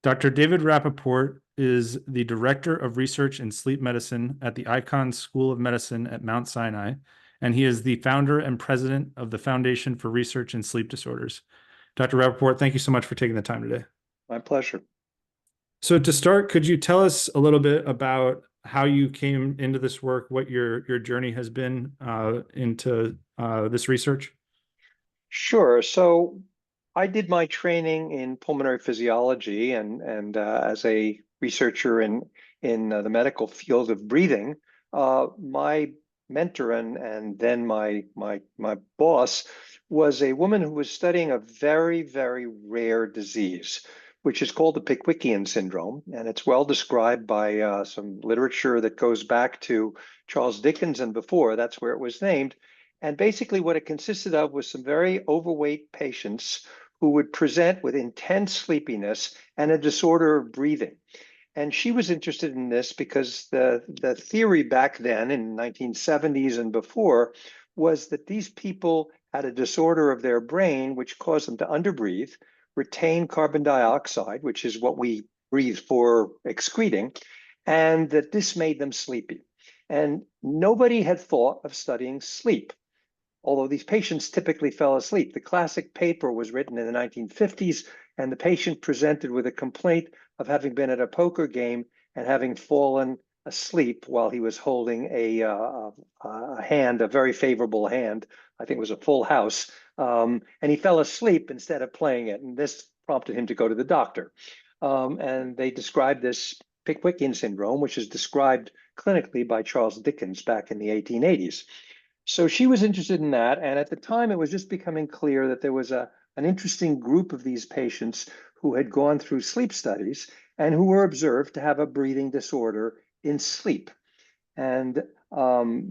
Dr. David Rapoport is the Director of Research in Sleep Medicine at the Icahn School of Medicine at Mount Sinai, and he is the founder and president of the Foundation for Research in Sleep Disorders. Dr. Rapoport, thank you so much for taking the time today. My pleasure. So to start, could you tell us a little bit about how you came into this work, what your journey has been into this research? Sure. So I did my training in pulmonary physiology and as a researcher in the medical field of breathing. My mentor and then my boss was a woman who was studying a very rare disease, which is called the Pickwickian syndrome, and it's well described by some literature that goes back to Charles Dickens and before. That's where it was named. And basically, what it consisted of was some very overweight patients who would present with intense sleepiness and a disorder of breathing. And she was interested in this because the theory back then in 1970s and before was that these people had a disorder of their brain which caused them to underbreathe, retain carbon dioxide, which is what we breathe for excreting, and that this made them sleepy. And nobody had thought of studying sleep, although these patients typically fell asleep. The classic paper was written in the 1950s, and the patient presented with a complaint of having been at a poker game and having fallen asleep while he was holding a hand, a very favorable hand. I think it was a full house. And he fell asleep instead of playing it. And this prompted him to go to the doctor. And they described this Pickwickian syndrome, which is described clinically by Charles Dickens back in the 1880s. So she was interested in that. And at the time, it was just becoming clear that there was an interesting group of these patients who had gone through sleep studies and who were observed to have a breathing disorder in sleep. And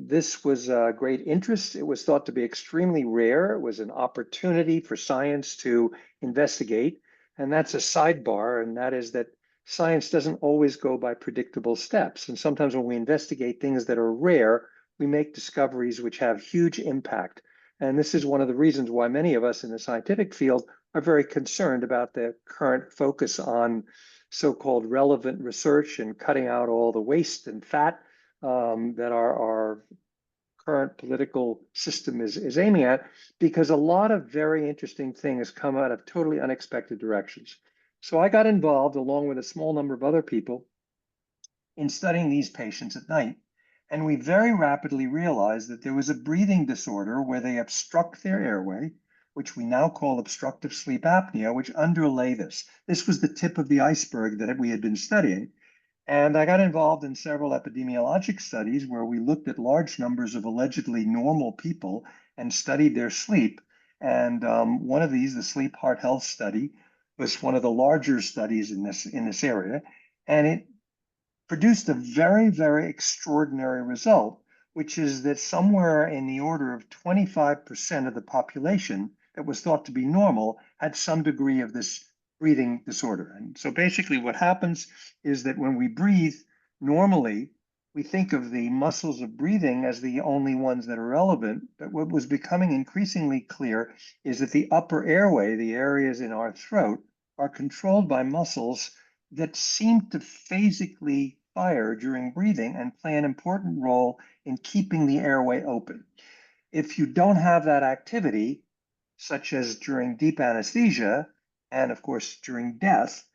this was a great interest. It was thought to be extremely rare. It was an opportunity for science to investigate. And that's a sidebar, and that is that science doesn't always go by predictable steps. And sometimes when we investigate things that are rare, we make discoveries which have huge impact. And this is one of the reasons why many of us in the scientific field are very concerned about the current focus on so-called relevant research and cutting out all the waste and fat that our current political system is aiming at, because a lot of very interesting things come out of totally unexpected directions. So I got involved, along with a small number of other people, in studying these patients at night. And we very rapidly realized that there was a breathing disorder where they obstruct their airway, which we now call obstructive sleep apnea, which underlay this. This was the tip of the iceberg that we had been studying. And I got involved in several epidemiologic studies where we looked at large numbers of allegedly normal people and studied their sleep. And one of these, the Sleep Heart Health Study, was one of the larger studies in this area. And it produced a very extraordinary result, which is that somewhere in the order of 25% of the population that was thought to be normal had some degree of this breathing disorder. And so basically what happens is that when we breathe normally, we think of the muscles of breathing as the only ones that are relevant. But what was becoming increasingly clear is that the upper airway, the areas in our throat, are controlled by muscles that seem to phasically fire during breathing and play an important role in keeping the airway open. If you don't have that activity, such as during deep anesthesia, and of course during death,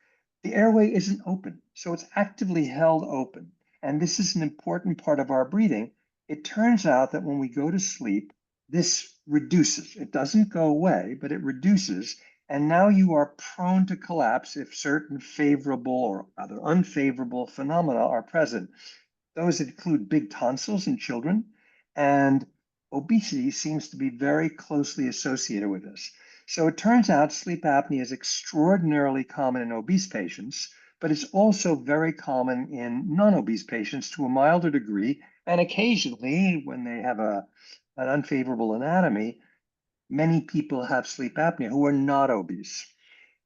the airway isn't open. So it's actively held open. And this is an important part of our breathing. It turns out that when we go to sleep, this reduces. It doesn't go away, but it reduces. And now you are prone to collapse if certain favorable or other unfavorable phenomena are present. Those include big tonsils in children, and obesity seems to be very closely associated with this. So it turns out sleep apnea is extraordinarily common in obese patients, but it's also very common in non-obese patients to a milder degree. And occasionally, when they have an unfavorable anatomy, many people have sleep apnea who are not obese.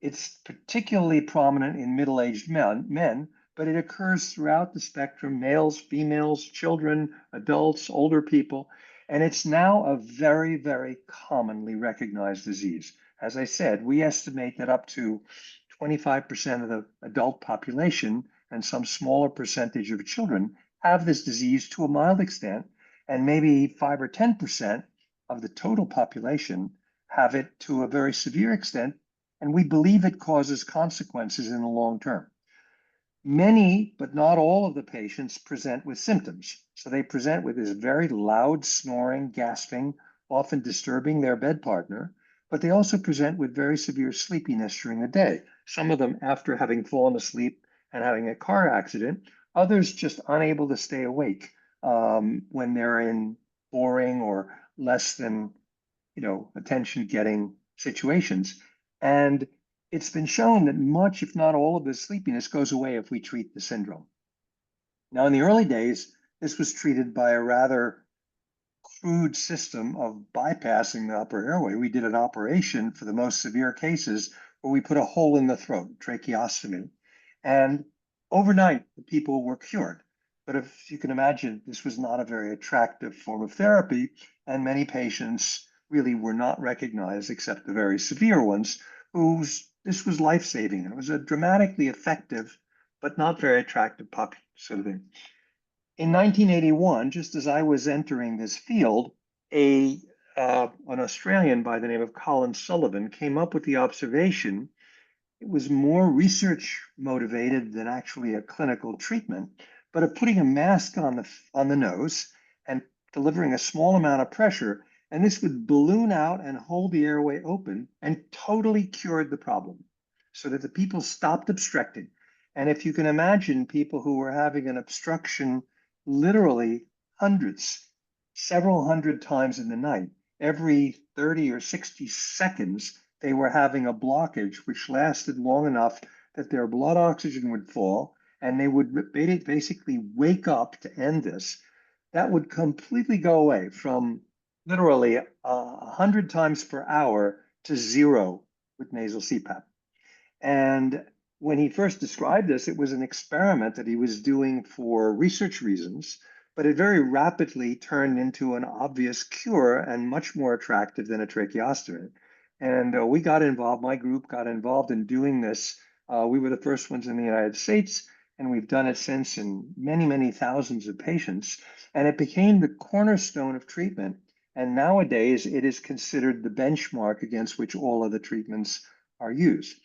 It's particularly prominent in middle-aged men, but it occurs throughout the spectrum: males, females, children, adults, older people. And it's now a very commonly recognized disease. As I said, we estimate that up to 25% of the adult population and some smaller percentage of children have this disease to a mild extent, and maybe 5 or 10% of the total population have it to a very severe extent, and we believe it causes consequences in the long term. Many, but not all of the patients present with symptoms. So they present with this very loud snoring, gasping, often disturbing their bed partner, but they also present with very severe sleepiness during the day. Some of them after having fallen asleep and having a car accident, others just unable to stay awake when they're in boring or less than attention getting situations. And it's been shown that much, if not all of this sleepiness goes away if we treat the syndrome. Now, in the early days, this was treated by a rather crude system of bypassing the upper airway. We did an operation for the most severe cases where we put a hole in the throat, tracheostomy, and overnight the people were cured. But if you can imagine, this was not a very attractive form of therapy, and many patients really were not recognized except the very severe ones, whose this was life-saving. And it was a dramatically effective, but not very attractive sort of thing. In 1981, just as I was entering this field, an Australian by the name of Colin Sullivan came up with the observation. It was more research motivated than actually a clinical treatment, but of putting a mask on the nose and delivering a small amount of pressure, and this would balloon out and hold the airway open and totally cured the problem so that the people stopped obstructing. And if you can imagine people who were having an obstruction literally hundreds, several hundred times in the night, every 30 or 60 seconds, they were having a blockage which lasted long enough that their blood oxygen would fall and they would basically wake up to end this. That would completely go away from literally 100 times per hour to zero with nasal CPAP. And when he first described this, it was an experiment that he was doing for research reasons, but it very rapidly turned into an obvious cure and much more attractive than a tracheostomy. And we got involved, my group got involved in doing this. We were the first ones in the United States, and we've done it since in many, many thousands of patients. And it became the cornerstone of treatment. And nowadays, it is considered the benchmark against which all other treatments are used.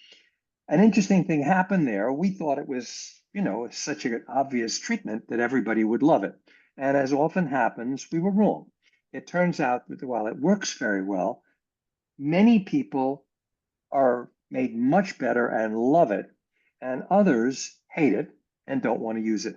An interesting thing happened there. We thought it was, such an obvious treatment that everybody would love it. And as often happens, we were wrong. It turns out that while it works very well, many people are made much better and love it, and others hate it and don't want to use it.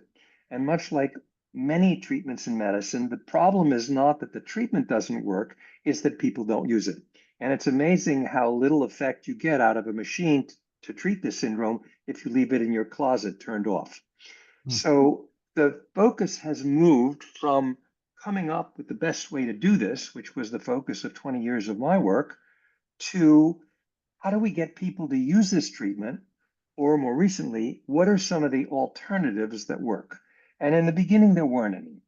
And much like many treatments in medicine, the problem is not that the treatment doesn't work, it's that people don't use it. And it's amazing how little effect you get out of a machine to treat this syndrome if you leave it in your closet turned off. So the focus has moved from coming up with the best way to do this, which was the focus of 20 years of my work, to how do we get people to use this treatment? Or more recently, what are some of the alternatives that work? And in the beginning, there weren't any.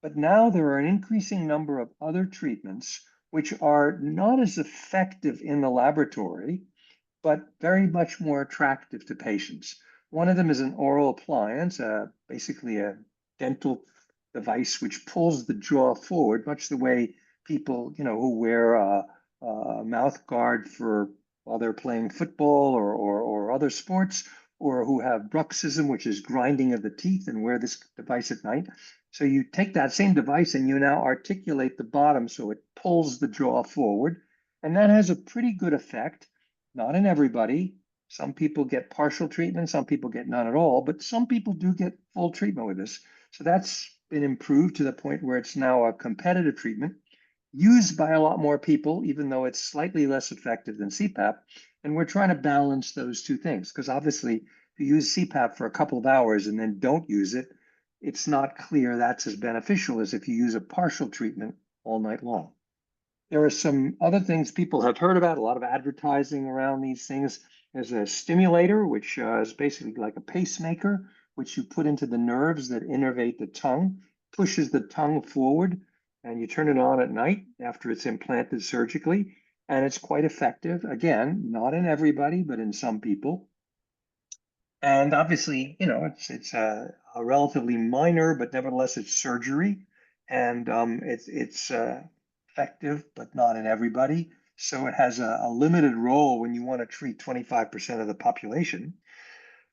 But now there are an increasing number of other treatments which are not as effective in the laboratory, but very much more attractive to patients. One of them is an oral appliance, basically a dental device which pulls the jaw forward, much the way people, who wear a mouth guard for while they're playing football or other sports, or who have bruxism, which is grinding of the teeth, and wear this device at night. So you take that same device and you now articulate the bottom so it pulls the jaw forward, and that has a pretty good effect. Not in everybody. Some people get partial treatment, some people get none at all, but some people do get full treatment with this. So that's been improved to the point where it's now a competitive treatment used by a lot more people, even though it's slightly less effective than CPAP. And we're trying to balance those two things, because obviously, if you use CPAP for a couple of hours and then don't use it, it's not clear that's as beneficial as if you use a partial treatment all night long. There are some other things people have heard about, a lot of advertising around these things. There's a stimulator, which is basically like a pacemaker, which you put into the nerves that innervate the tongue, pushes the tongue forward, and you turn it on at night after it's implanted surgically, and it's quite effective. Again, not in everybody, but in some people. And obviously, it's a relatively minor, but nevertheless, it's surgery, and it's effective, but not in everybody. So it has a limited role when you want to treat 25% of the population.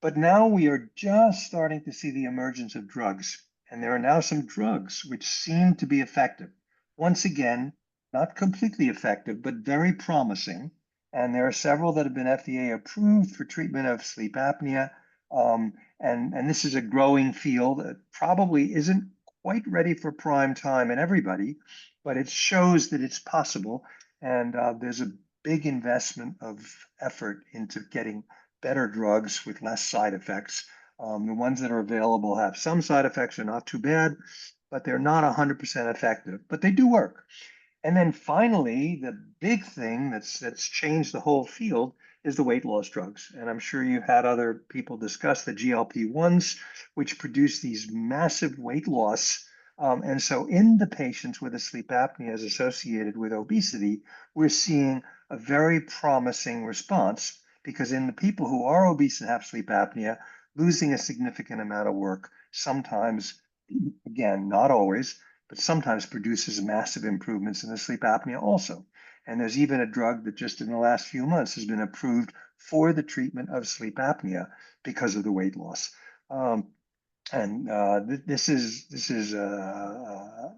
But now we are just starting to see the emergence of drugs, and there are now some drugs which seem to be effective. Once again, not completely effective, but very promising. And there are several that have been FDA approved for treatment of sleep apnea. And this is a growing field that probably isn't quite ready for prime time in everybody, but it shows that it's possible. And there's a big investment of effort into getting better drugs with less side effects. The ones that are available have some side effects, are not too bad, but they're not 100% effective, but they do work. And then finally, the big thing that's changed the whole field is the weight loss drugs. And I'm sure you've had other people discuss the GLP-1s, which produce these massive weight loss. And so in the patients with a sleep apnea is associated with obesity, we're seeing a very promising response because in the people who are obese and have sleep apnea, losing a significant amount of work sometimes, again, not always, but sometimes produces massive improvements in the sleep apnea also. And there's even a drug that just in the last few months has been approved for the treatment of sleep apnea because of the weight loss. And this is a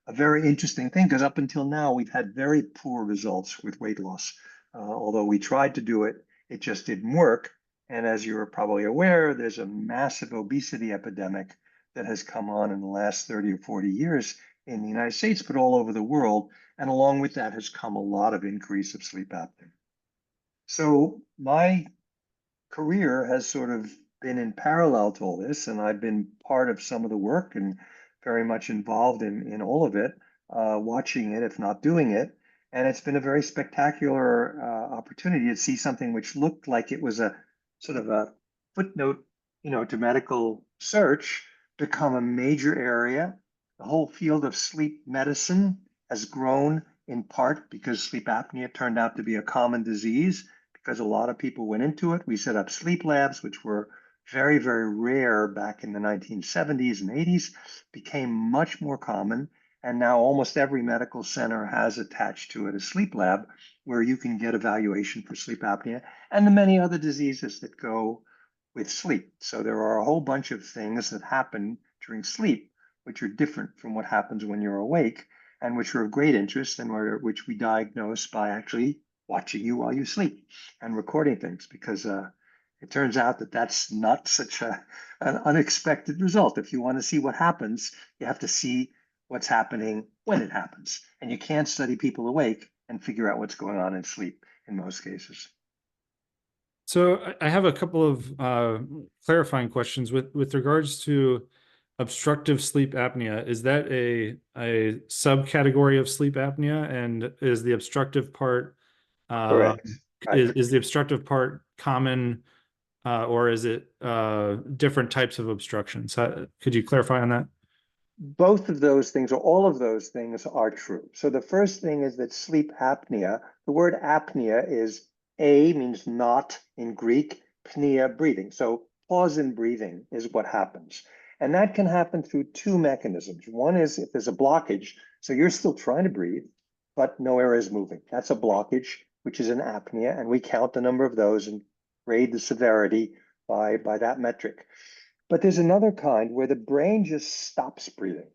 very interesting thing because up until now we've had very poor results with weight loss. Although we tried to do it, it just didn't work. And as you're probably aware, there's a massive obesity epidemic that has come on in the last 30 or 40 years in the United States, but all over the world. And along with that has come a lot of increase of sleep apnea. So my career has sort of been in parallel to all this, and I've been part of some of the work and very much involved in all of it, watching it, if not doing it. And it's been a very spectacular opportunity to see something which looked like it was a sort of a footnote, to medical search become a major area. The whole field of sleep medicine has grown in part because sleep apnea turned out to be a common disease because a lot of people went into it. We set up sleep labs, which were very, very rare back in the 1970s and 80s, became much more common. And now almost every medical center has attached to it a sleep lab where you can get evaluation for sleep apnea and the many other diseases that go with sleep. So there are a whole bunch of things that happen during sleep, which are different from what happens when you're awake and which are of great interest and which we diagnose by actually watching you while you sleep and recording things because it turns out that that's not such an unexpected result. If you want to see what happens, you have to see what's happening when it happens. And you can't study people awake and figure out what's going on in sleep in most cases. So I have a couple of clarifying questions with regards to obstructive sleep apnea. Is that a subcategory of sleep apnea, and is the obstructive part Correct. is the obstructive part common, or is it different types of obstructions? Could you clarify on that? Both of those things, or all of those things, are true. So the first thing is that sleep apnea, the word apnea is a means not in Greek, pnea, breathing. So pause in breathing is what happens. And that can happen through two mechanisms. One is if there's a blockage, so you're still trying to breathe, but no air is moving. That's a blockage, which is an apnea, and we count the number of those and grade the severity by that metric. But there's another kind where the brain just stops breathing.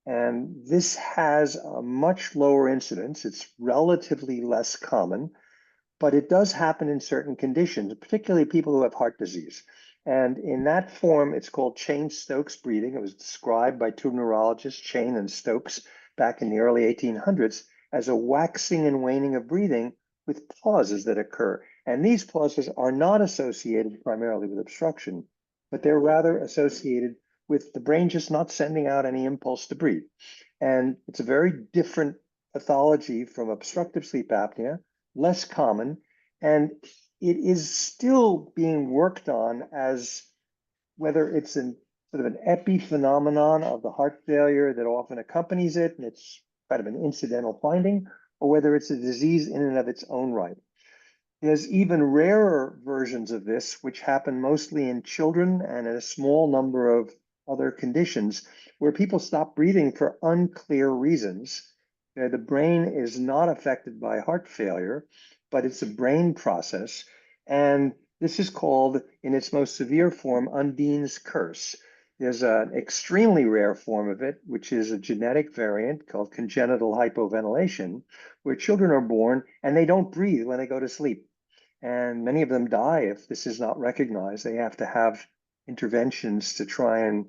And this has a much lower incidence. It's relatively less common, but it does happen in certain conditions, particularly people who have heart disease. And in that form, it's called Cheyne-Stokes breathing. It was described by two neurologists, Cheyne and Stokes, back in the early 1800s as a waxing and waning of breathing with pauses that occur. And these pauses are not associated primarily with obstruction, but they're rather associated with the brain just not sending out any impulse to breathe. And it's a very different pathology from obstructive sleep apnea, less common, and it is still being worked on as whether it's an sort of an epiphenomenon of the heart failure that often accompanies it, and it's kind of an incidental finding, or whether it's a disease in and of its own right. There's even rarer versions of this, which happen mostly in children and in a small number of other conditions where people stop breathing for unclear reasons. The brain is not affected by heart failure, but it's a brain process. And this is called, in its most severe form, Undine's curse. There's an extremely rare form of it, which is a genetic variant called congenital hypoventilation, where children are born and they don't breathe when they go to sleep. And many of them die if this is not recognized. They have to have interventions to try and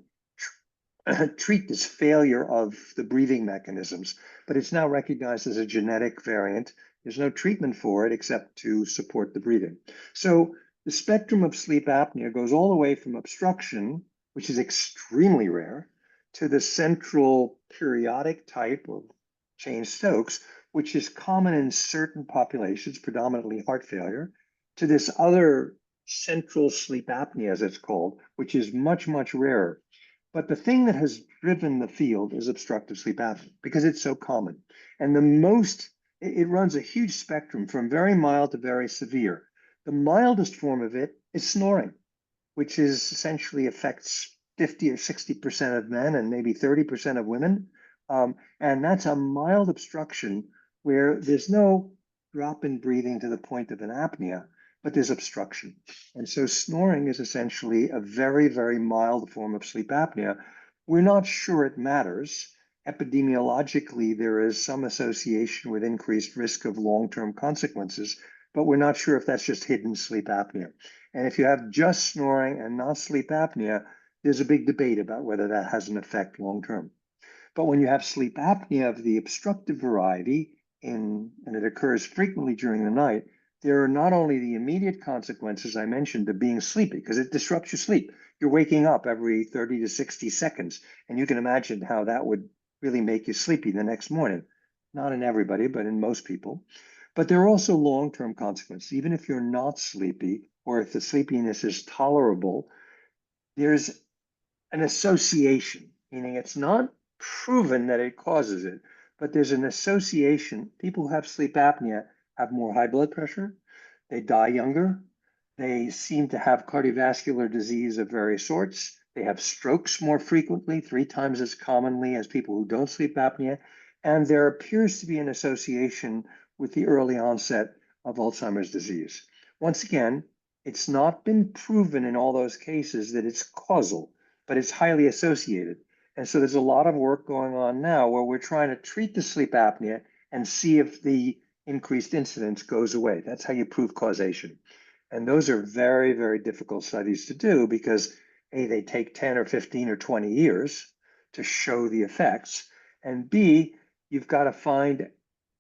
treat this failure of the breathing mechanisms. But it's now recognized as a genetic variant. There's no treatment for it except to support the breathing. So the spectrum of sleep apnea goes all the way from obstruction, which is extremely rare, to the central periodic type of Cheyne-Stokes, which is common in certain populations, predominantly heart failure, to this other central sleep apnea, as it's called, which is much, much rarer. But the thing that has driven the field is obstructive sleep apnea because it's so common. And it runs a huge spectrum from very mild to very severe. The mildest form of it is snoring, which is essentially affects 50 or 60% of men and maybe 30% of women. And that's a mild obstruction where there's no drop in breathing to the point of an apnea, but there's obstruction. And so snoring is essentially a very, very mild form of sleep apnea. We're not sure it matters. Epidemiologically, there is some association with increased risk of long-term consequences, but we're not sure if that's just hidden sleep apnea. And if you have just snoring and not sleep apnea, there's a big debate about whether that has an effect long term. But when you have sleep apnea of the obstructive variety, and it occurs frequently during the night, there are not only the immediate consequences I mentioned of being sleepy, because it disrupts your sleep. You're waking up every 30 to 60 seconds, and you can imagine how that would really make you sleepy the next morning. Not in everybody, but in most people. But there are also long-term consequences. Even if you're not sleepy, or if the sleepiness is tolerable, there's an association, meaning it's not proven that it causes it, but there's an association. People who have sleep apnea have more high blood pressure, they die younger, they seem to have cardiovascular disease of various sorts, they have strokes more frequently, 3 times as commonly as people who don't sleep apnea, and there appears to be an association with the early onset of Alzheimer's disease. Once again, it's not been proven in all those cases that it's causal, but it's highly associated. And so there's a lot of work going on now where we're trying to treat the sleep apnea and see if the increased incidence goes away. That's how you prove causation. And those are very, very difficult studies to do because A, they take 10 or 15 or 20 years to show the effects. And B, you've got to find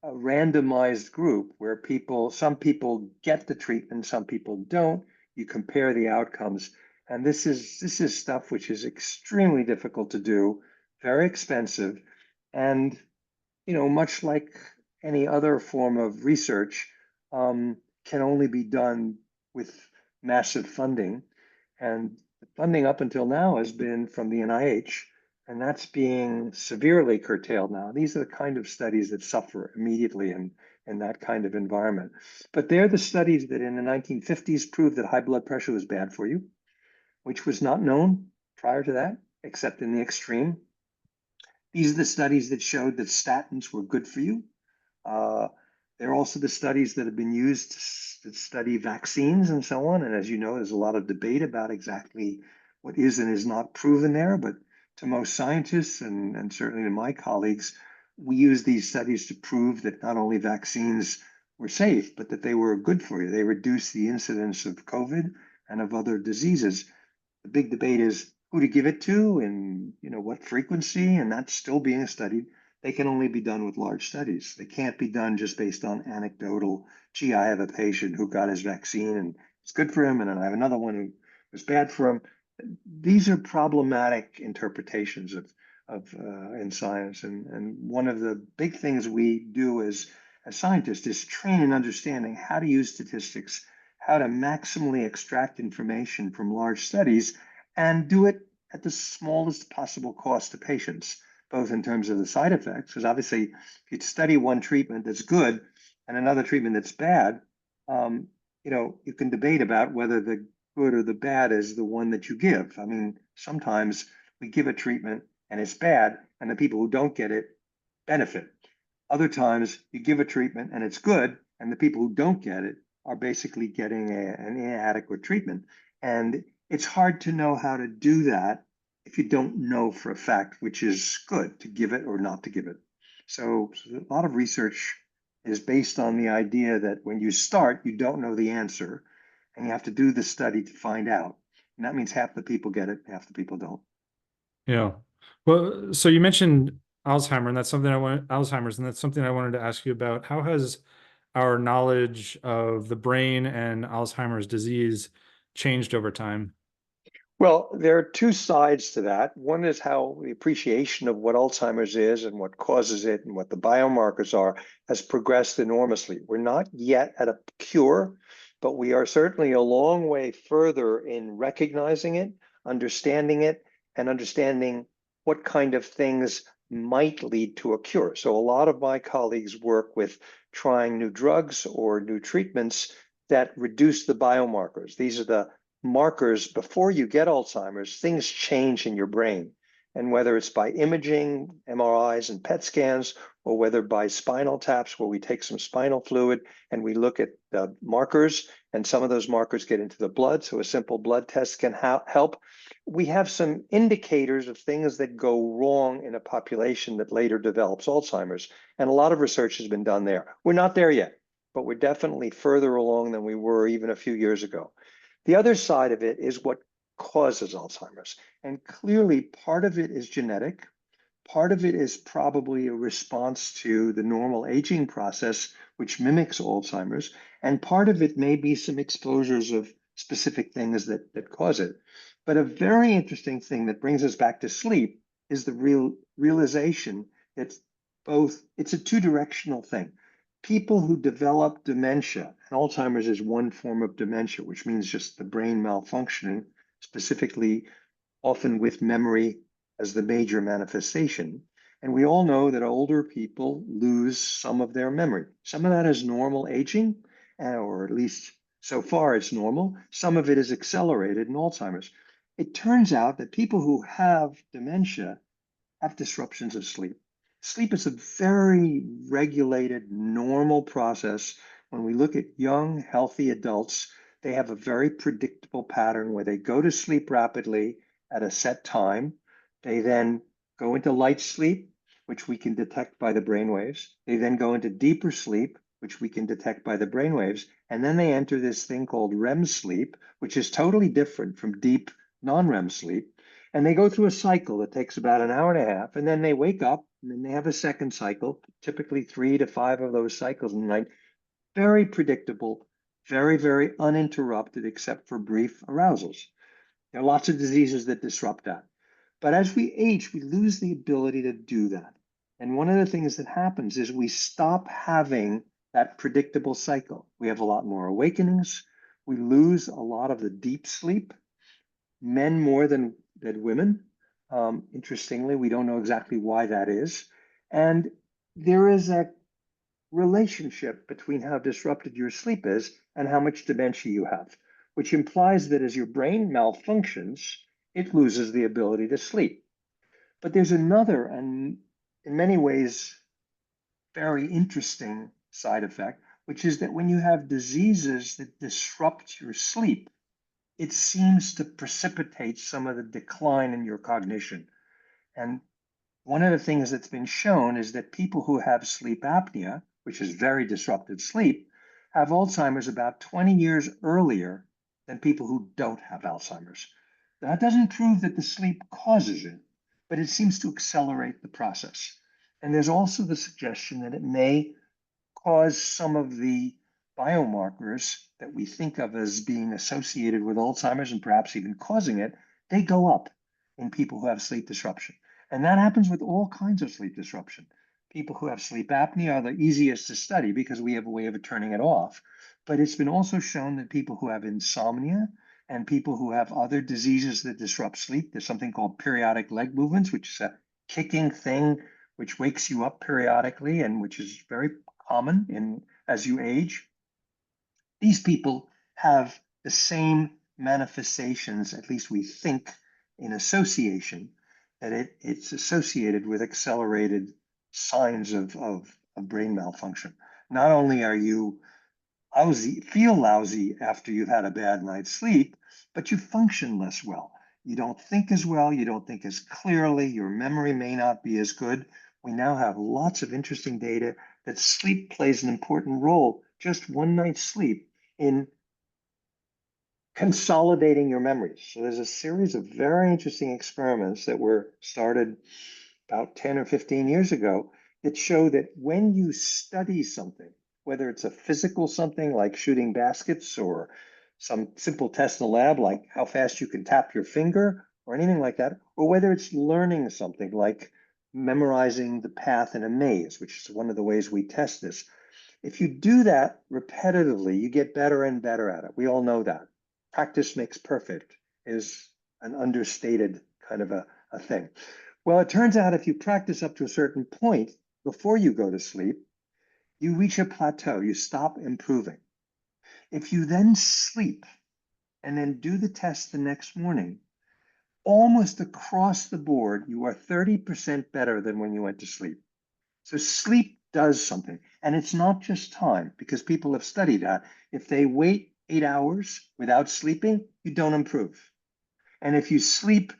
a randomized group where some people get the treatment, some people don't. You compare the outcomes. And this is stuff which is extremely difficult to do, very expensive, and much like any other form of research, can only be done with massive funding. And the funding up until now has been from the NIH, and that's being severely curtailed now. These are the kind of studies that suffer immediately in that kind of environment. But they're the studies that in the 1950s proved that high blood pressure was bad for you, which was not known prior to that, except in the extreme. These are the studies that showed that statins were good for you. Uh, they're also the studies that have been used to study vaccines and so on. And as you know, there's a lot of debate about exactly what is and is not proven there. But to most scientists and certainly to my colleagues, we use these studies to prove that not only vaccines were safe, but that they were good for you. They reduce the incidence of COVID and of other diseases. The big debate is who to give it to and what frequency, and that's still being studied. They can only be done with large studies. They can't be done just based on anecdotal, gee, I have a patient who got his vaccine and it's good for him, and then I have another one who was bad for him. These are problematic interpretations of in science, and one of the big things we do as scientists is train in understanding how to use statistics, how to maximally extract information from large studies, and do it at the smallest possible cost to patients, both in terms of the side effects, because obviously if you study one treatment that's good and another treatment that's bad, you can debate about whether the good or the bad is the one that you give. I mean, sometimes we give a treatment and it's bad, and the people who don't get it benefit. Other times you give a treatment and it's good, and the people who don't get it are basically getting an inadequate treatment. And it's hard to know how to do that if you don't know for a fact which is good to give it or not to give it. So a lot of research is based on the idea that when you start, you don't know the answer, and you have to do the study to find out. And that means half the people get it, half the people don't. Yeah. Well, so you mentioned Alzheimer, and that's something Alzheimer's, and that's something I wanted to ask you about. How has our knowledge of the brain and Alzheimer's disease changed over time? Well, there are two sides to that. One is how the appreciation of what Alzheimer's is and what causes it and what the biomarkers are has progressed enormously. We're not yet at a cure, but we are certainly a long way further in recognizing it, and understanding what kind of things might lead to a cure. So a lot of my colleagues work with trying new drugs or new treatments that reduce the biomarkers. These are the markers before you get Alzheimer's, things change in your brain. And whether it's by imaging, MRIs and PET scans, or whether by spinal taps, where we take some spinal fluid and we look at the markers, and some of those markers get into the blood, so a simple blood test can help. We have some indicators of things that go wrong in a population that later develops Alzheimer's. And a lot of research has been done there. We're not there yet, but we're definitely further along than we were even a few years ago. The other side of it is what causes Alzheimer's. And clearly, part of it is genetic. Part of it is probably a response to the normal aging process, which mimics Alzheimer's. And part of it may be some exposures of specific things that cause it. But a very interesting thing that brings us back to sleep is the realization that it's a two-directional thing. People who develop dementia, and Alzheimer's is one form of dementia, which means just the brain malfunctioning, specifically often with memory as the major manifestation. And we all know that older people lose some of their memory. Some of that is normal aging, or at least so far it's normal. Some of it is accelerated in Alzheimer's. It turns out that people who have dementia have disruptions of sleep. Sleep is a very regulated, normal process. When we look at young, healthy adults, they have a very predictable pattern where they go to sleep rapidly at a set time. They then go into light sleep, which we can detect by the brain waves. They then go into deeper sleep, which we can detect by the brain waves. And then they enter this thing called REM sleep, which is totally different from deep non-REM sleep. And they go through a cycle that takes about an hour and a half, and then they wake up, and then they have a second cycle, typically 3 to 5 of those cycles in the night. Very predictable, very, very uninterrupted, except for brief arousals. There are lots of diseases that disrupt that. But as we age, we lose the ability to do that. And one of the things that happens is we stop having that predictable cycle. We have a lot more awakenings. We lose a lot of the deep sleep, men more than women. Interestingly, we don't know exactly why that is. And there is a relationship between how disrupted your sleep is and how much dementia you have, which implies that as your brain malfunctions, it loses the ability to sleep. But there's another, and in many ways, very interesting side effect, which is that when you have diseases that disrupt your sleep, it seems to precipitate some of the decline in your cognition. And one of the things that's been shown is that people who have sleep apnea, which is very disrupted sleep, have Alzheimer's about 20 years earlier than people who don't have Alzheimer's. That doesn't prove that the sleep causes it, but it seems to accelerate the process. And there's also the suggestion that it may cause some of the biomarkers that we think of as being associated with Alzheimer's and perhaps even causing it, they go up in people who have sleep disruption. And that happens with all kinds of sleep disruption. People who have sleep apnea are the easiest to study because we have a way of turning it off. But it's been also shown that people who have insomnia and people who have other diseases that disrupt sleep, there's something called periodic leg movements, which is a kicking thing which wakes you up periodically and which is very common as you age. These people have the same manifestations, at least we think in association, that it's associated with accelerated signs of brain malfunction. Not only are you feel lousy after you've had a bad night's sleep, but you function less well. You don't think as well, you don't think as clearly, your memory may not be as good. We now have lots of interesting data that sleep plays an important role, just one night's sleep, in consolidating your memories. So there's a series of very interesting experiments that were started about 10 or 15 years ago that show that when you study something, whether it's a physical something like shooting baskets or some simple test in the lab like how fast you can tap your finger or anything like that, or whether it's learning something like memorizing the path in a maze, which is one of the ways we test this. If you do that repetitively, you get better and better at it. We all know that. Practice makes perfect is an understated kind of a thing. Well, it turns out if you practice up to a certain point before you go to sleep, you reach a plateau, you stop improving. If you then sleep and then do the test the next morning, almost across the board, you are 30% better than when you went to sleep. So sleep does something. And it's not just time, because people have studied that. If they wait 8 hours without sleeping, you don't improve. And if you sleep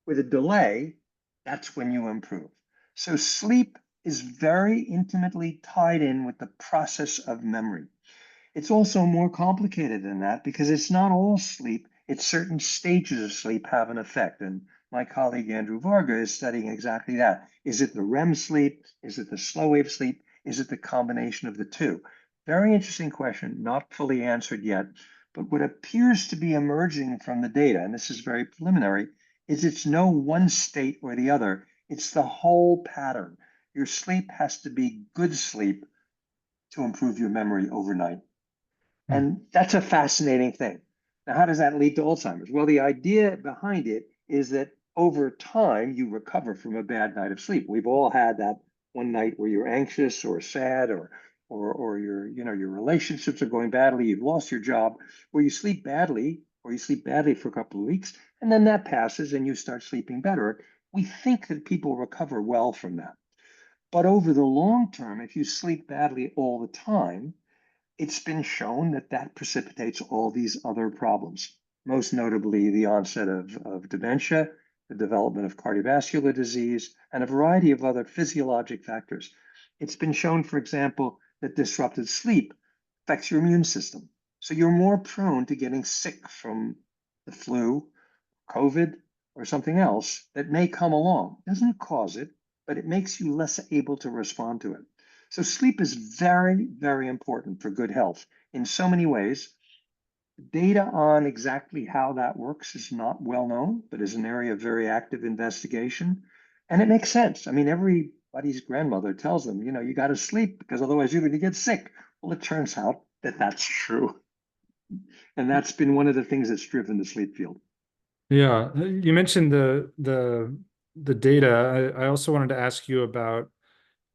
with a delay, that's when you improve. So sleep is very intimately tied in with the process of memory. It's also more complicated than that because it's not all sleep, it's certain stages of sleep have an effect. And my colleague Andrew Varga is studying exactly that. Is it the REM sleep? Is it the slow wave sleep? Is it the combination of the two? Very interesting question, not fully answered yet. But what appears to be emerging from the data, and this is very preliminary, is it's no one state or the other. It's the whole pattern. Your sleep has to be good sleep to improve your memory overnight. Hmm. And that's a fascinating thing. Now, how does that lead to Alzheimer's? Well, the idea behind it is that over time, you recover from a bad night of sleep. We've all had that one night where you're anxious or sad or your relationships are going badly, you've lost your job, where you sleep badly or you sleep badly for a couple of weeks, and then that passes and you start sleeping better. We think that people recover well from that. But over the long term, if you sleep badly all the time, it's been shown that that precipitates all these other problems, most notably the onset of dementia, the development of cardiovascular disease, and a variety of other physiologic factors. It's been shown, for example, that disrupted sleep affects your immune system. So you're more prone to getting sick from the flu, COVID, or something else that may come along. It doesn't cause it, but it makes you less able to respond to it. So sleep is very, very important for good health in so many ways. Data on exactly how that works is not well known, but is an area of very active investigation. And it makes sense. I mean, everybody's grandmother tells them, you got to sleep because otherwise you're going to get sick. Well, it turns out that that's true. And that's been one of the things that's driven the sleep field. Yeah, you mentioned the data. I also wanted to ask you about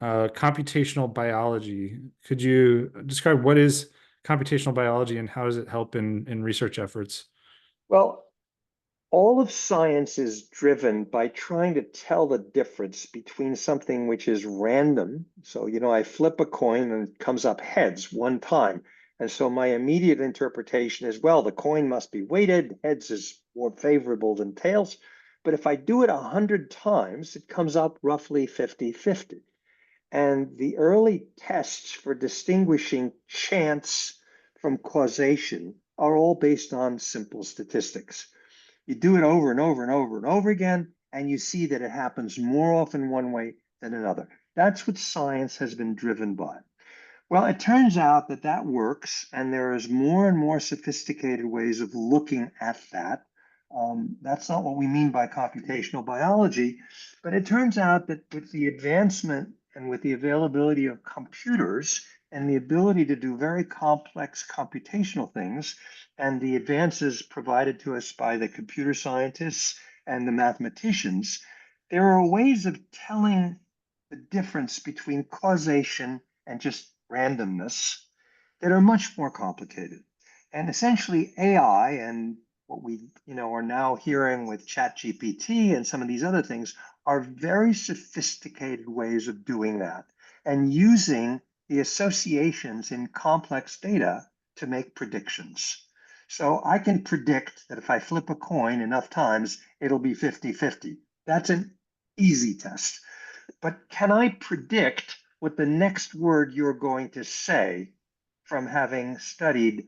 computational biology. Could you describe what is computational biology and how does it help in research efforts? Well, all of science is driven by trying to tell the difference between something which is random. So, I flip a coin and it comes up heads one time. And so my immediate interpretation is, well, the coin must be weighted. Heads is more favorable than tails. But if I do it 100 times, it comes up roughly 50-50. And the early tests for distinguishing chance from causation are all based on simple statistics. You do it over and over and over and over again, and you see that it happens more often one way than another. That's what science has been driven by. Well, it turns out that that works, and there is more and more sophisticated ways of looking at that. That's not what we mean by computational biology, but it turns out that with the advancement and with the availability of computers and the ability to do very complex computational things, and the advances provided to us by the computer scientists and the mathematicians, there are ways of telling the difference between causation and just randomness that are much more complicated. And essentially AI and what we are now hearing with ChatGPT and some of these other things are very sophisticated ways of doing that and using the associations in complex data to make predictions. So I can predict that if I flip a coin enough times, it'll be 50-50. That's an easy test. But can I predict what the next word you're going to say from having studied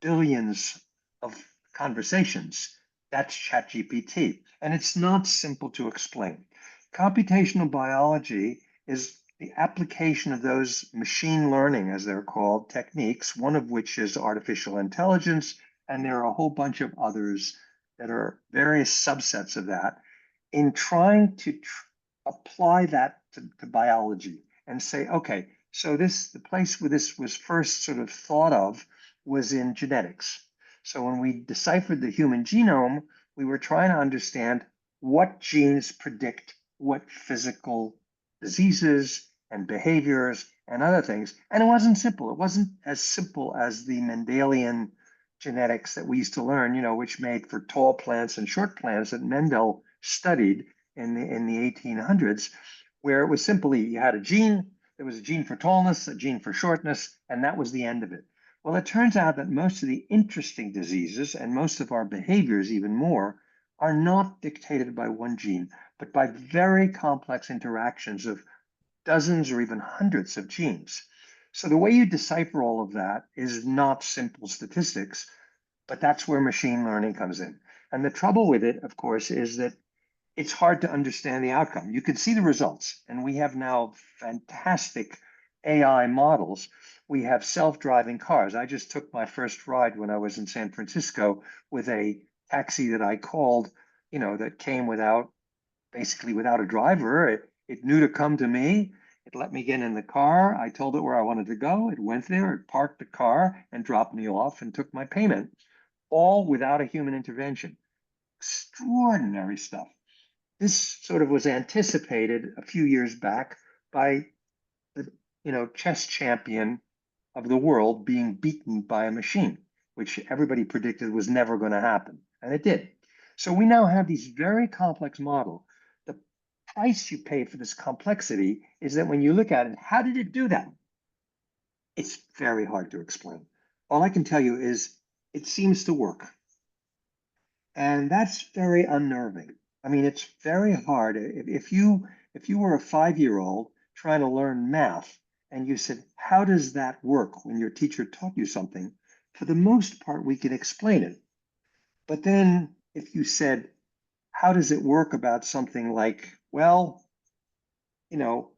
billions of conversations? That's ChatGPT. And it's not simple to explain. Computational biology is the application of those machine learning, as they're called, techniques, one of which is artificial intelligence, and there are a whole bunch of others that are various subsets of that, in trying to apply that to biology and say, okay, so the place where this was first sort of thought of was in genetics. So when we deciphered the human genome, we were trying to understand what genes predict what physical diseases and behaviors and other things. And it wasn't simple. It wasn't as simple as the Mendelian genetics that we used to learn, which made for tall plants and short plants that Mendel studied in the 1800s, where it was simply you had a gene, there was a gene for tallness, a gene for shortness, and that was the end of it. Well, it turns out that most of the interesting diseases and most of our behaviors, even more, are not dictated by one gene, but by very complex interactions of dozens or even hundreds of genes. So the way you decipher all of that is not simple statistics, but that's where machine learning comes in. And the trouble with it, of course, is that it's hard to understand the outcome. You can see the results, and we have now fantastic AI models. We have self-driving cars. I just took my first ride when I was in San Francisco with a taxi that I called, that came basically without a driver. It knew to come to me. It let me get in the car. I told it where I wanted to go. It went there, it parked the car and dropped me off and took my payment, all without a human intervention. Extraordinary stuff. This sort of was anticipated a few years back by the chess champion of the world being beaten by a machine, which everybody predicted was never going to happen, and it did. So we now have these very complex model. The price you pay for this complexity is that when you look at it, how did it do that? It's very hard to explain. All I can tell you is it seems to work. And that's very unnerving. I mean, it's very hard. If you were a 5-year-old trying to learn math and you said, how does that work when your teacher taught you something? For the most part, we can explain it. But then if you said, how does it work about something like, well,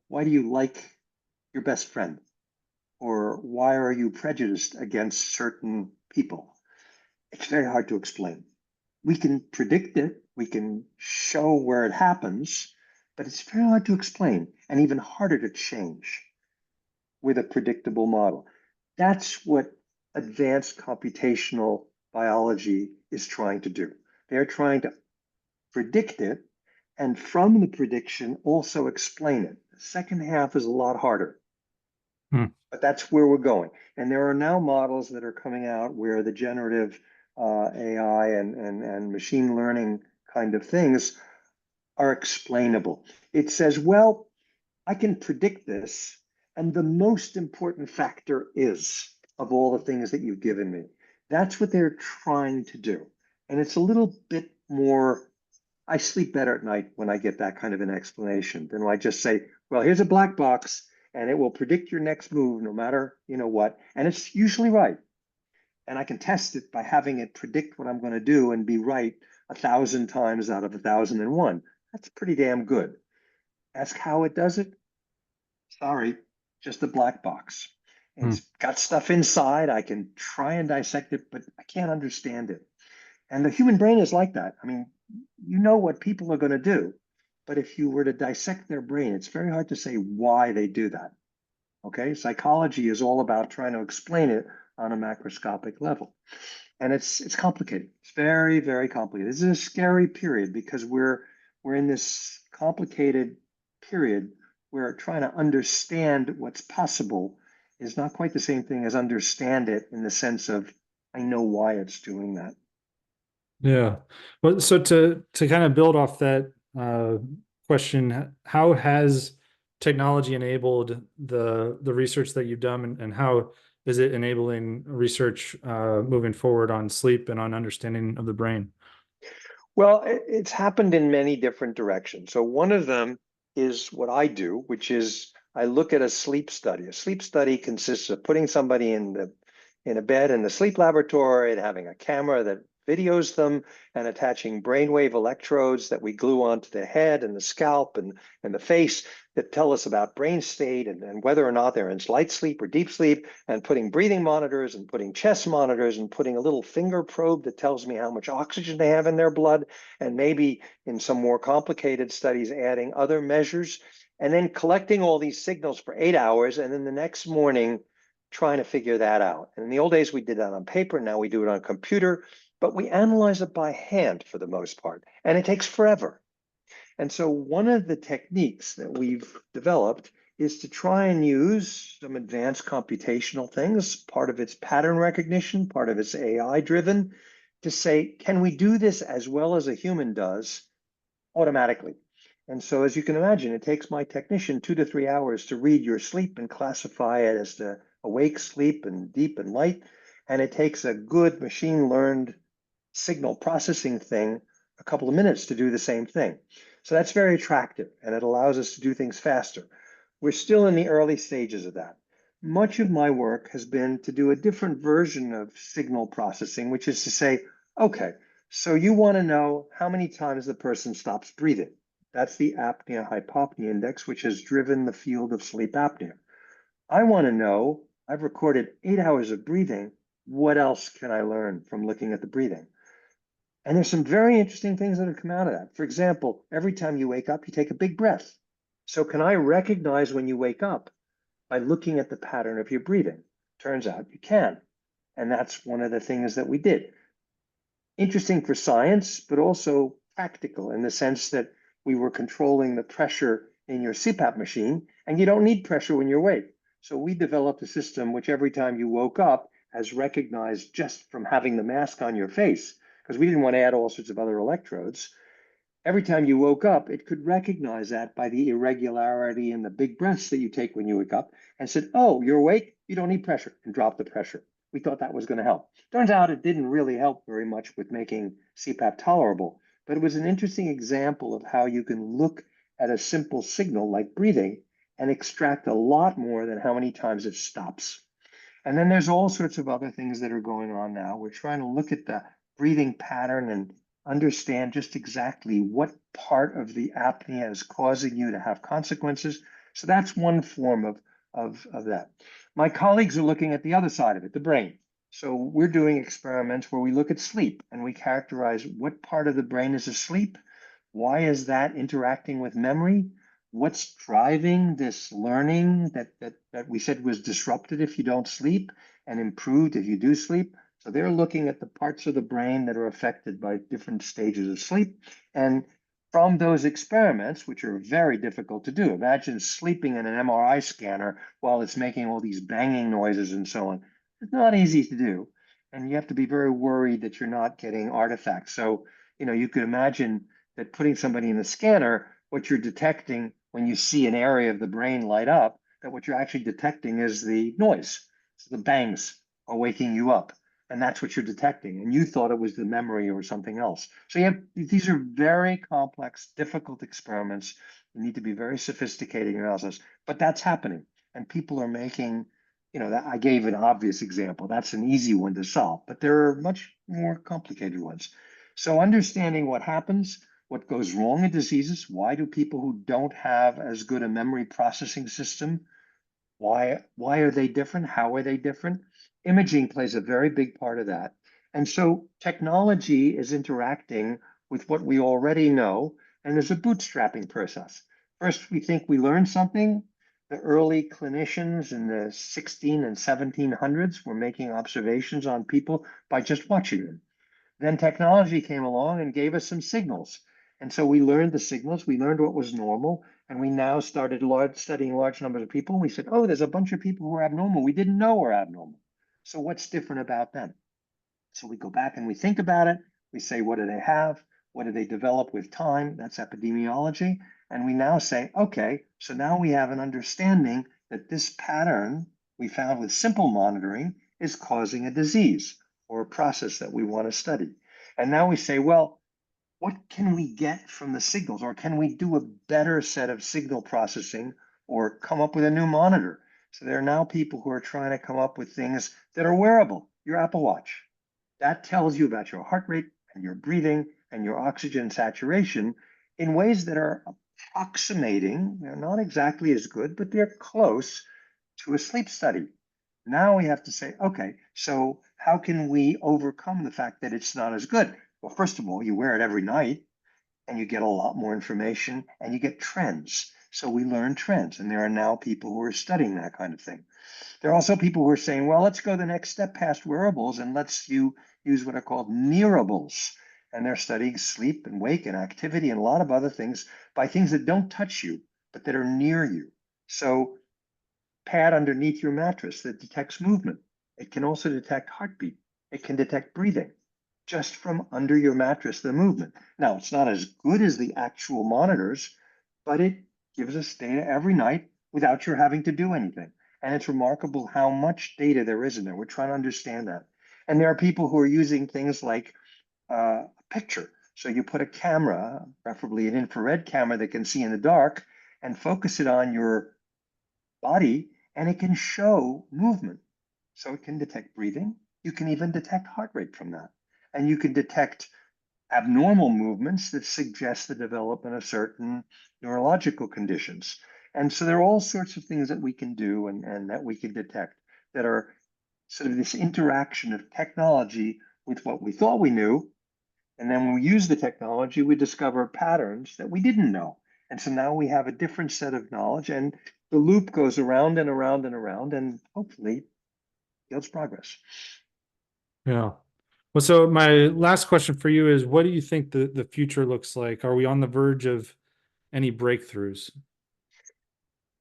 why do you like your best friend? Or why are you prejudiced against certain people? It's very hard to explain. We can predict it, we can show where it happens, but it's very hard to explain and even harder to change with a predictable model. That's what advanced computational biology is trying to do. They're trying to predict it and from the prediction also explain it. The second half is a lot harder. Hmm. But that's where we're going. And there are now models that are coming out where the generative AI and machine learning kind of things are explainable. It says, well, I can predict this, and the most important factor is of all the things that you've given me. That's what they're trying to do. And it's a little bit more, I sleep better at night when I get that kind of an explanation than when I just say, well, here's a black box and it will predict your next move no matter what. And it's usually right. And I can test it by having it predict what I'm going to do and be right 1,000 times out of 1,001. That's pretty damn good. Ask how it does it. Sorry, just a black box. Hmm. It's got stuff inside. I can try and dissect it, but I can't understand it. And the human brain is like that. I mean, you know what people are going to do, but if you were to dissect their brain, it's very hard to say why they do that. Okay, psychology is all about trying to explain it on a macroscopic level, and it's complicated. It's very, very complicated. This is a scary period because we're in this complicated period where trying to understand what's possible is not quite the same thing as understand it in the sense of I know why it's doing that. Yeah. Well, so to kind of build off that question, how has technology enabled the research that you've done, and how is it enabling research moving forward on sleep and on understanding of the brain? Well, it's happened in many different directions. So one of them is what I do, which is I look at a sleep study. A sleep study consists of putting somebody in a bed in the sleep laboratory and having a camera that videos them and attaching brainwave electrodes that we glue onto the head and the scalp and the face that tell us about brain state and whether or not they're in light sleep or deep sleep, and putting breathing monitors and putting chest monitors and putting a little finger probe that tells me how much oxygen they have in their blood, and maybe in some more complicated studies adding other measures, and then collecting all these signals for 8 hours, and then the next morning trying to figure that out. And in the old days, we did that on paper. Now we do it on computer, but we analyze it by hand for the most part, and it takes forever. And so one of the techniques that we've developed is to try and use some advanced computational things. Part of it's pattern recognition, part of it's AI driven, to say, can we do this as well as a human does automatically? And so, as you can imagine, it takes my technician 2 to 3 hours to read your sleep and classify it as the awake, sleep, and deep and light. And it takes a good machine learned signal processing thing a couple of minutes to do the same thing. So that's very attractive, and it allows us to do things faster. We're still in the early stages of that. Much of my work has been to do a different version of signal processing, which is to say, okay, so you want to know how many times the person stops breathing. That's the apnea hypopnea index, which has driven the field of sleep apnea. I want to know, I've recorded 8 hours of breathing. What else can I learn from looking at the breathing? And there's some very interesting things that have come out of that. For example, every time you wake up, you take a big breath. So can I recognize when you wake up by looking at the pattern of your breathing? Turns out you can. And that's one of the things that we did. Interesting for science, but also practical in the sense that we were controlling the pressure in your CPAP machine, and you don't need pressure when you're awake. So we developed a system which every time you woke up has recognized just from having the mask on your face, because we didn't want to add all sorts of other electrodes. Every time you woke up, it could recognize that by the irregularity in the big breaths that you take when you wake up and said, oh, you're awake, you don't need pressure, and drop the pressure. We thought that was going to help. Turns out it didn't really help very much with making CPAP tolerable, but it was an interesting example of how you can look at a simple signal like breathing and extract a lot more than how many times it stops. And then there's all sorts of other things that are going on now. We're trying to look at the breathing pattern and understand just exactly what part of the apnea is causing you to have consequences. So that's one form of that. My colleagues are looking at the other side of it, the brain. So we're doing experiments where we look at sleep and we characterize what part of the brain is asleep. Why is that interacting with memory? What's driving this learning that we said was disrupted if you don't sleep and improved if you do sleep? So they're looking at the parts of the brain that are affected by different stages of sleep. And from those experiments, which are very difficult to do, imagine sleeping in an MRI scanner while it's making all these banging noises and so on. It's not easy to do. And you have to be very worried that you're not getting artifacts. So, you could imagine that putting somebody in the scanner, what you're detecting when you see an area of the brain light up, that what you're actually detecting is the noise. So the bangs are waking you up. And that's what you're detecting. And you thought it was the memory or something else. So these are very complex, difficult experiments. You need to be very sophisticated in analysis, but that's happening. And people are making, that I gave an obvious example. That's an easy one to solve, but there are much more complicated ones. So understanding what happens, what goes wrong in diseases, why do people who don't have as good a memory processing system, why are they different? How are they different? Imaging plays a very big part of that. And so technology is interacting with what we already know, and there's a bootstrapping process. First, we think we learned something. The early clinicians in the 16 and 1700s were making observations on people by just watching them. Then technology came along and gave us some signals. And so we learned the signals, we learned what was normal, and we now started studying large numbers of people. We said, oh, there's a bunch of people who are abnormal we didn't know were abnormal. So what's different about them? So we go back and we think about it. We say, what do they have? What do they develop with time? That's epidemiology. And we now say, okay, so now we have an understanding that this pattern we found with simple monitoring is causing a disease or a process that we want to study. And now we say, well, what can we get from the signals, or can we do a better set of signal processing or come up with a new monitor? So there are now people who are trying to come up with things that are wearable. Your Apple Watch, that tells you about your heart rate and your breathing and your oxygen saturation in ways that are approximating. They're not exactly as good, but they're close to a sleep study. Now we have to say, okay, so how can we overcome the fact that it's not as good? Well, first of all, you wear it every night and you get a lot more information and you get trends. So we learn trends, and there are now people who are studying that kind of thing. There are also people who are saying, well, let's go the next step past wearables and let's use what are called nearables. And they're studying sleep and wake and activity and a lot of other things by things that don't touch you, but that are near you. So pad underneath your mattress that detects movement. It can also detect heartbeat. It can detect breathing just from under your mattress, the movement. Now, it's not as good as the actual monitors, but it gives us data every night without your having to do anything. And it's remarkable how much data there is in there. We're trying to understand that. And there are people who are using things like a picture. So you put a camera, preferably an infrared camera that can see in the dark, and focus it on your body, and it can show movement. So it can detect breathing. You can even detect heart rate from that. And you can detect abnormal movements that suggest the development of certain neurological conditions. And so there are all sorts of things that we can do and that we can detect that are sort of this interaction of technology with what we thought we knew. And then when we use the technology, we discover patterns that we didn't know. And so now we have a different set of knowledge, and the loop goes around and around and around, and hopefully yields progress. Yeah. Well, so my last question for you is, what do you think the future looks like? Are we on the verge of any breakthroughs?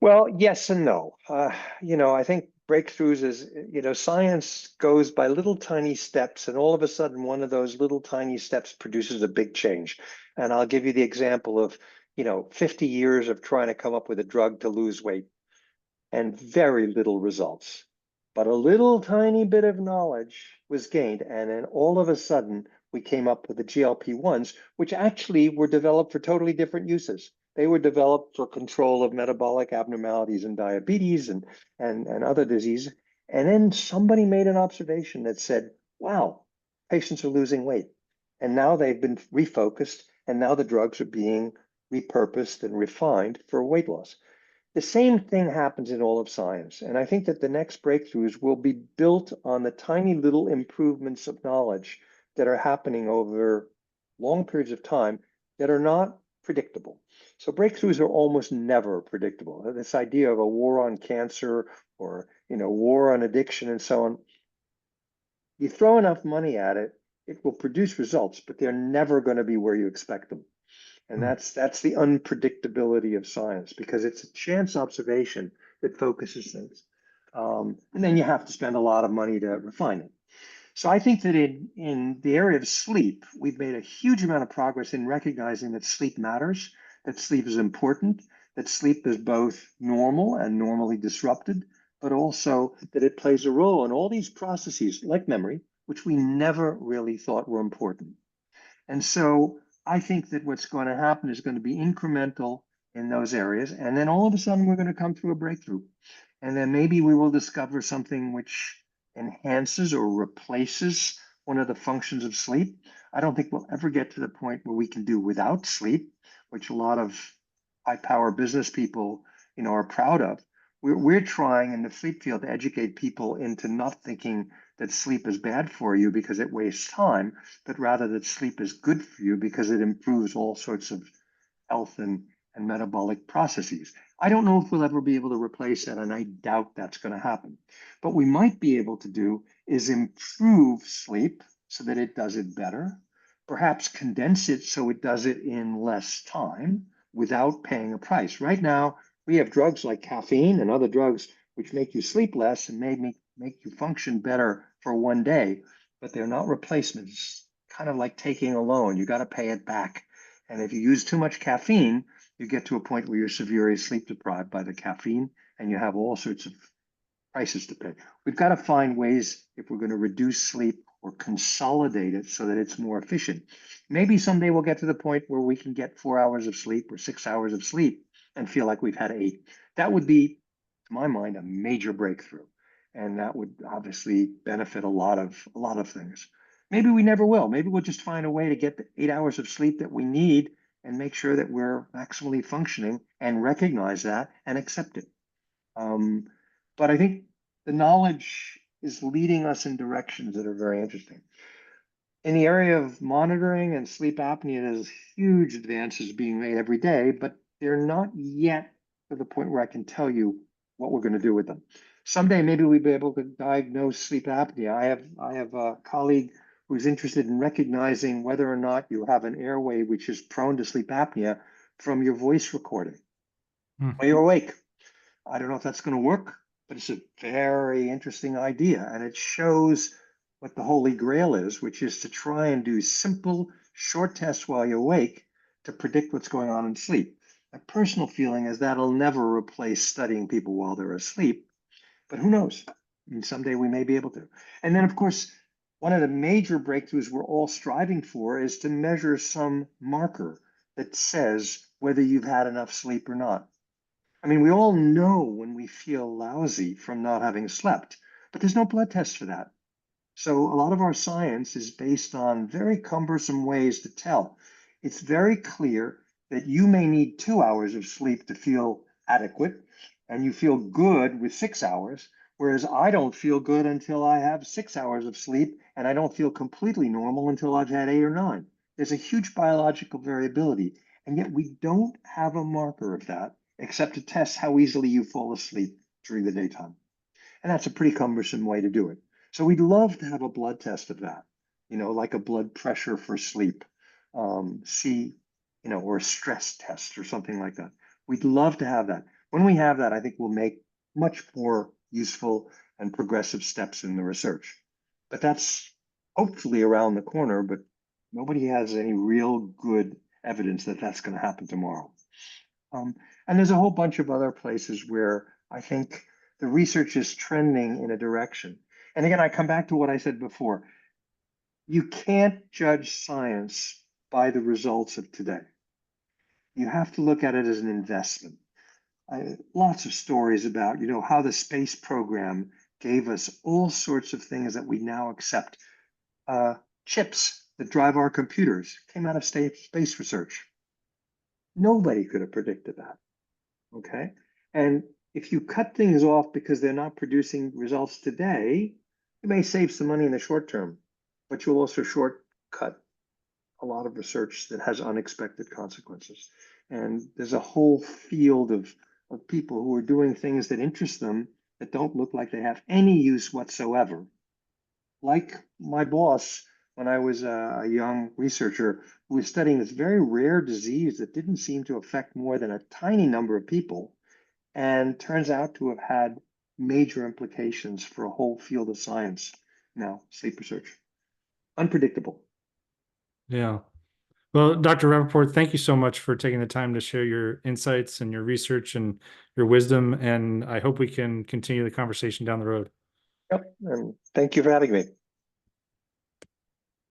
Well, yes and no. I think breakthroughs is, science goes by little tiny steps, and all of a sudden, one of those little tiny steps produces a big change. And I'll give you the example of, 50 years of trying to come up with a drug to lose weight and very little results. But a little tiny bit of knowledge was gained, and then all of a sudden, we came up with the GLP-1s, which actually were developed for totally different uses. They were developed for control of metabolic abnormalities and diabetes and other diseases. And then somebody made an observation that said, wow, patients are losing weight. And now they've been refocused, and now the drugs are being repurposed and refined for weight loss. The same thing happens in all of science. And I think that the next breakthroughs will be built on the tiny little improvements of knowledge that are happening over long periods of time that are not predictable. So breakthroughs are almost never predictable. This idea of a war on cancer or war on addiction and so on, you throw enough money at it, it will produce results, but they're never going to be where you expect them. And Hmm. that's the unpredictability of science because it's a chance observation that focuses things. And then you have to spend a lot of money to refine it. So I think that in the area of sleep, we've made a huge amount of progress in recognizing that sleep matters, that sleep is important, that sleep is both normal and normally disrupted, but also that it plays a role in all these processes like memory, which we never really thought were important. And so I think that what's going to happen is going to be incremental in those areas. And then all of a sudden, we're going to come through a breakthrough. And then maybe we will discover something which enhances or replaces one of the functions of sleep. I don't think we'll ever get to the point where we can do without sleep, which a lot of high power business people, are proud of. We're trying in the sleep field to educate people into not thinking that sleep is bad for you because it wastes time, but rather that sleep is good for you because it improves all sorts of health and metabolic processes. I don't know if we'll ever be able to replace that, and I doubt that's going to happen. But we might be able to do is improve sleep so that it does it better, perhaps condense it so it does it in less time without paying a price. Right now, we have drugs like caffeine and other drugs which make you sleep less and make you function better for one day. but they're not replacements. Kind of like taking a loan, you got to pay it back. And if you use too much caffeine, you get to a point where you're severely sleep deprived by the caffeine, and you have all sorts of prices to pay. We've got to find ways, if we're going to reduce sleep or consolidate it so that it's more efficient. Maybe someday we'll get to the point where we can get 4 hours of sleep or 6 hours of sleep and feel like we've had 8. That would be, to my mind, a major breakthrough. And that would obviously benefit a lot of things. Maybe we never will. Maybe we'll just find a way to get the 8 hours of sleep that we need and make sure that we're maximally functioning and recognize that and accept it. But I think the knowledge is leading us in directions that are very interesting. In the area of monitoring and sleep apnea, there's huge advances being made every day, but they're not yet to the point where I can tell what we're going to do with them. Someday, maybe we'll be able to diagnose sleep apnea. I have a colleague who's interested in recognizing whether or not you have an airway which is prone to sleep apnea from your voice recording while you're awake. I don't know if that's going to work, but it's a very interesting idea. And it shows what the holy grail is, which is to try and do simple, short tests while you're awake to predict what's going on in sleep. My personal feeling is that'll never replace studying people while they're asleep, but who knows? I mean, someday we may be able to. And then, of course, one of the major breakthroughs we're all striving for is to measure some marker that says whether you've had enough sleep or not. I mean, we all know when we feel lousy from not having slept, but there's no blood test for that. So a lot of our science is based on very cumbersome ways to tell. It's very clear that you may need 2 hours of sleep to feel adequate, and you feel good with 6 hours, whereas I don't feel good until I have 6 hours of sleep, and I don't feel completely normal until I've had 8 or 9. There's a huge biological variability, and yet we don't have a marker of that except to test how easily you fall asleep during the daytime. And that's a pretty cumbersome way to do it. So we'd love to have a blood test of that, like a blood pressure for sleep, or a stress test or something like that. We'd love to have that. When we have that, I think we'll make much more useful and progressive steps in the research. But that's hopefully around the corner, but nobody has any real good evidence that that's going to happen tomorrow. And there's a whole bunch of other places where I think the research is trending in a direction. And again, I come back to what I said before. You can't judge science by the results of today. You have to look at it as an investment. Lots of stories about, how the space program gave us all sorts of things that we now accept. Chips that drive our computers came out of space research. Nobody could have predicted that. Okay. And if you cut things off because they're not producing results today, you may save some money in the short term, but you'll also shortcut a lot of research that has unexpected consequences. And there's a whole field of people who are doing things that interest them that don't look like they have any use whatsoever. Like my boss, when I was a young researcher who was studying this very rare disease that didn't seem to affect more than a tiny number of people, and turns out to have had major implications for a whole field of science now, sleep research. Unpredictable. Yeah. Well, Dr. Rapoport, thank you so much for taking the time to share your insights and your research and your wisdom. And I hope we can continue the conversation down the road. Yep. And thank you for having me.